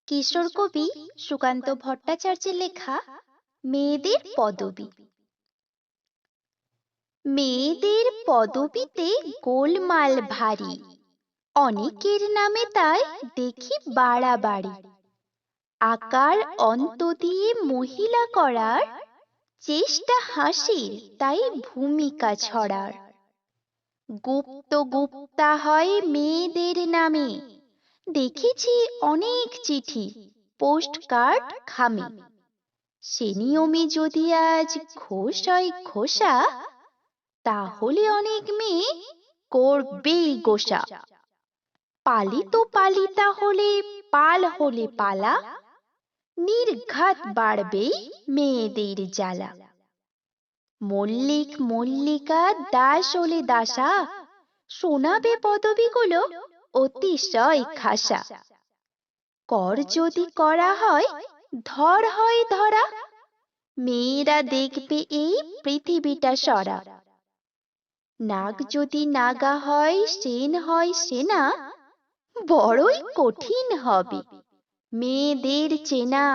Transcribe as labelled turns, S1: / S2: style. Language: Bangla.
S1: কিশোর কবি সুকান্ত ভট্টাচার্যের লেখা মেয়েদের পদবী। মেয়েদের পদবীতে গোলমাল ভারী, অনেকের নামে তাই দেখি বাড়াবাড়ি। আকার অন্ত দিয়ে মহিলা করার চেষ্টা হাসির, তাই ভূমিকা ছড়ার। গুপ্ত গুপ্তা হয় মেয়েদের নামে, দেখেছি অনেক চিঠি পোস্ট কার্ড খামে। সে নিয়মে যদি আজ ঘোষ হয় ঘোষা, তাহলে অনেক মেয়ে করবেই গোসা। পালিত পালিতা হলে পাল হলে পালা, নির্ঘাত বাড়বেই মেয়েদের জ্বালা। মল্লিক মল্লিকা দাস হলে দাসা, শোনাবে পদবীগুলো অতিশয় খাসা। কর যদি করা হয় ধর হয় ধরা, মেয়েরা দেখবে এই পৃথিবীটা সরা। নাগ যদি নাগা হয় সেন হয় সেনা, বড়ই কঠিন হবে মেয়েদের চেনা।